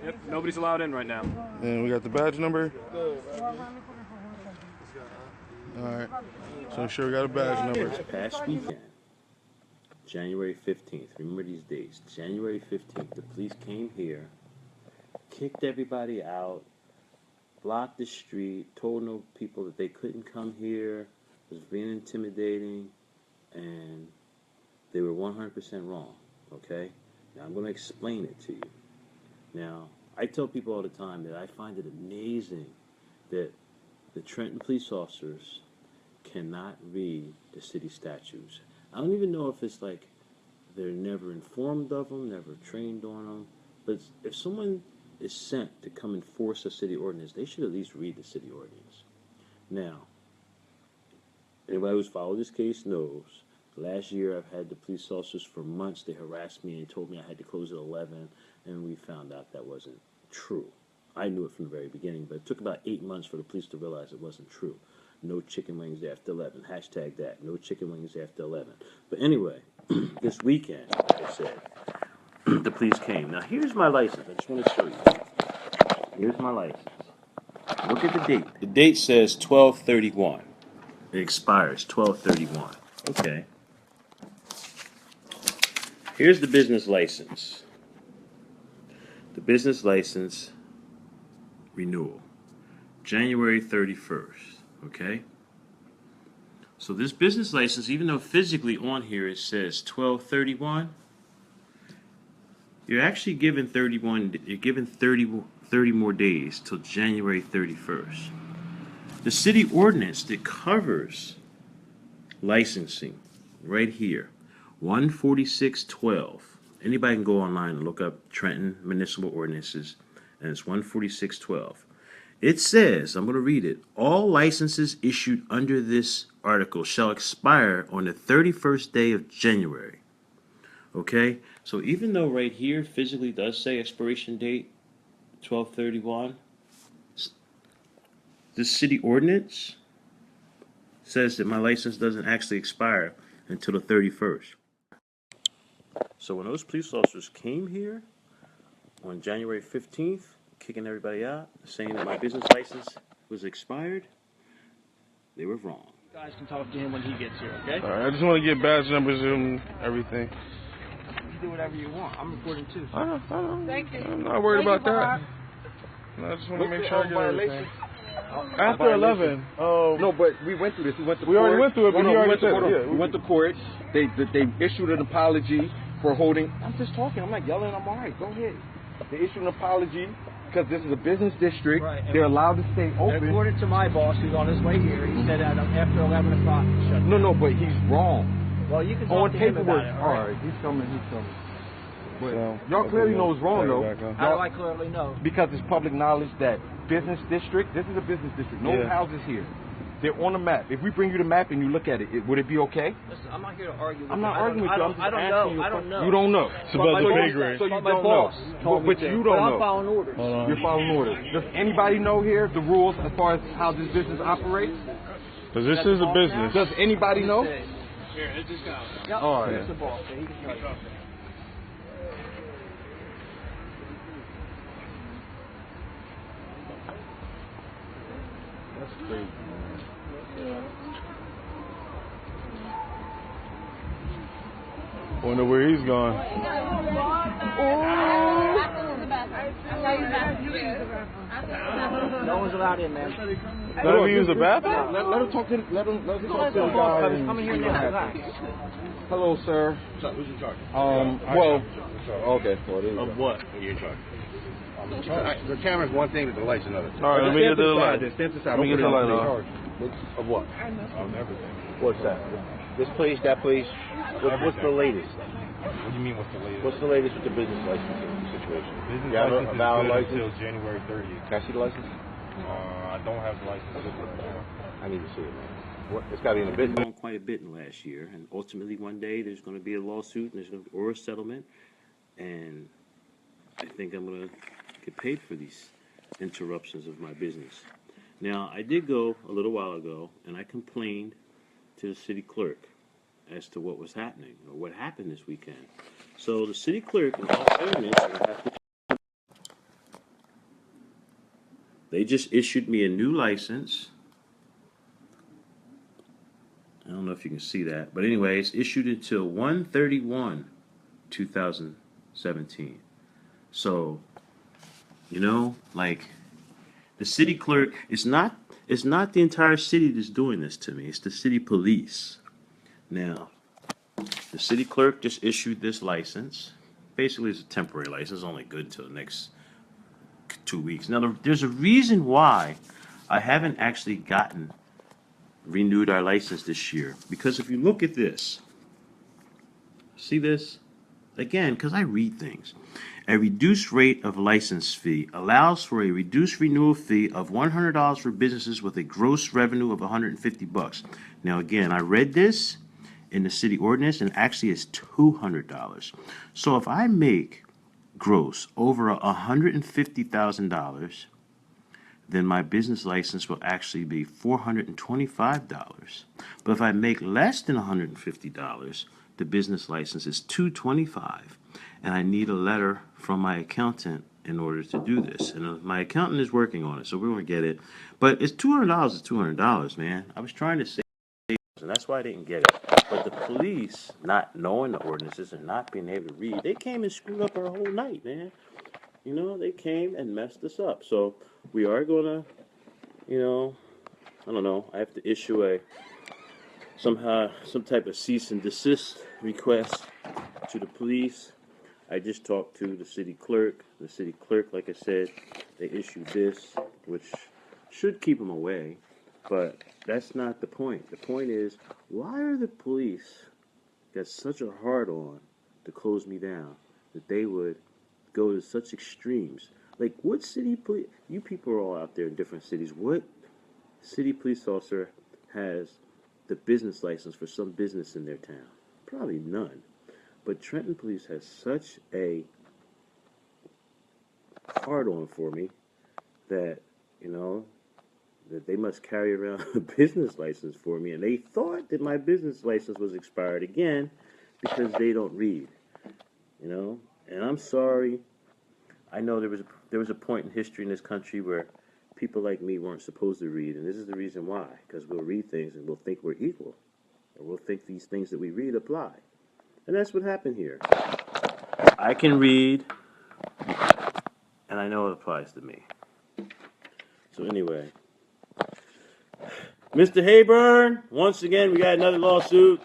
Yep, nobody's allowed in right now. And we got the badge number. Alright. So make sure we got a badge number. This past weekend, January 15th, remember these dates, January 15th, the police came here, kicked everybody out, blocked the street, told no people that they couldn't come here, was being intimidating, and they were 100% wrong, okay? Now I'm going to explain it to you. Now, I tell people all the time that I find it amazing that the Trenton police officers cannot read the city statutes. I don't even know if it's like they're never informed of them, never trained on them, but if someone is sent to come enforce a city ordinance, they should at least read the city ordinance. Now, anybody who's followed this case knows, last year I've had the police officers for months, they harassed me and told me I had to close at 11, and we found out that wasn't true. I knew it from the very beginning, but it took about 8 months for the police to realize it wasn't true. No chicken wings after 11. Hashtag that. No chicken wings after 11. But anyway, this weekend, like I said, the police came. Now, here's my license. I just want to show you. Here's my license. Look at the date. The date says 12/31. It expires 12/31. Okay. Here's the business license. The business license renewal. January 31st. Okay? So this business license, even though physically on here it says 12/31, you're actually given 30 more days till January 31st. The city ordinance that covers licensing right here, 146.12. Anybody can go online and look up Trenton municipal ordinances, and it's 146.12. It says, I'm going to read it, all licenses issued under this article shall expire on the 31st day of January. Okay? So even though right here physically does say expiration date 12/31, the city ordinance says that my license doesn't actually expire until the 31st. So when those police officers came here on January 15th, kicking everybody out, saying that my business license was expired, they were wrong. You guys can talk to him when he gets here, okay? Alright, I just want to get badge numbers and everything. You do whatever you want. I'm recording too. I know. Thank you. I'm not worried about that. I just want to make sure I get everything. After 11. No, but we went through this. We went to court. already went through it, but you already said it. Yeah, we went to court. They issued an apology for holding. I'm just talking. I'm not yelling. I'm all right. Go ahead. They issued an apology because this is a business district. Right, they're allowed to stay open. According to my boss, who's on his way here, he said that after 11 o'clock, shut down. No, but he's wrong. Well, you can talk to him about it. All right, he's coming. But y'all clearly know it's wrong, though. How do I clearly know? Because it's public knowledge that business district, this is a business district. No houses here. They're on the map. If we bring you the map and you look at it, would it be okay? Listen, I'm not here to argue with you. I'm not arguing with you. I'm just I don't asking know. you. I don't know. You don't know. It's about the pay grade. So you my don't boss know. told me But to. you don't know. I'm following orders. You're following orders. Does anybody know here the rules as far as how this business operates? Because this is a business. Does anybody know? Here, it's this guy. Yep, All right. He's the boss. So he can tell you. That's crazy, man. Wonder where he's going. No one's allowed in, man. Let him use the bathroom? Let him talk to the guy. Come in here now. Relax. Hello, sir. Who's in charge? Well, okay. Well, there you Of go. what are you in charge? The camera's one thing, but the light's another. Alright, let me get the light. Stand to the side. Let me get the light on. Of what? Of everything. What's that? This place, that place. What's the latest? What do you mean, what's the latest? What's the latest with the business licensing situation? Business You have license a is valid good license? until January 30th. Can I see the license? I don't have the license with me right now. I need to see it, man. What? It's got to be in the business. On quite a bit in last year, and ultimately one day there's going to be a lawsuit and or a settlement, and I think I'm going to get paid for these interruptions of my business. Now, I did go a little while ago, and I complained to the city clerk as to what was happening, or what happened this weekend. So the city clerk, in all fairness, will have to They just issued me a new license. I don't know if you can see that, but anyway, it's issued until 1/31/2017. So, like the city clerk, it's not the entire city that's doing this to me. It's the city police. Now, the city clerk just issued this license. Basically, it's a temporary license, only good until the next 2 weeks. Now, there's a reason why I haven't actually renewed our license this year. Because if you look at this, see this? Again, because I read things. A reduced rate of license fee allows for a reduced renewal fee of $100 for businesses with a gross revenue of $150. Now, again, I read this in the city ordinance, and actually it's $200. So if I make gross over $150,000, then my business license will actually be $425. But if I make less than $150, the business license is $225. And I need a letter from my accountant in order to do this. And my accountant is working on it, so we're going to get it. But it's $200 is $200, man. I was trying to save, and that's why I didn't get it. But the police, not knowing the ordinances and not being able to read, they came and screwed up our whole night, man. They came and messed us up. So we are going to, I don't know, I have to issue some type of cease and desist request to the police. I just talked to the city clerk. The city clerk, like I said, they issued this, which should keep them away. But that's not the point. The point is, why are the police got such a hard-on to close me down that they would go to such extremes? Like, what city police? You people are all out there in different cities. What city police officer has the business license for some business in their town? Probably none. But Trenton Police has such a hard-on for me that, that they must carry around a business license for me. And they thought that my business license was expired again because they don't read, And I'm sorry. I know there was a point in history in this country where people like me weren't supposed to read, and this is the reason why. Because we'll read things and we'll think we're equal, or we'll think these things that we read apply, and that's what happened here. I can read, and I know it applies to me. So anyway, Mr. Hayburn, once again we got another lawsuit.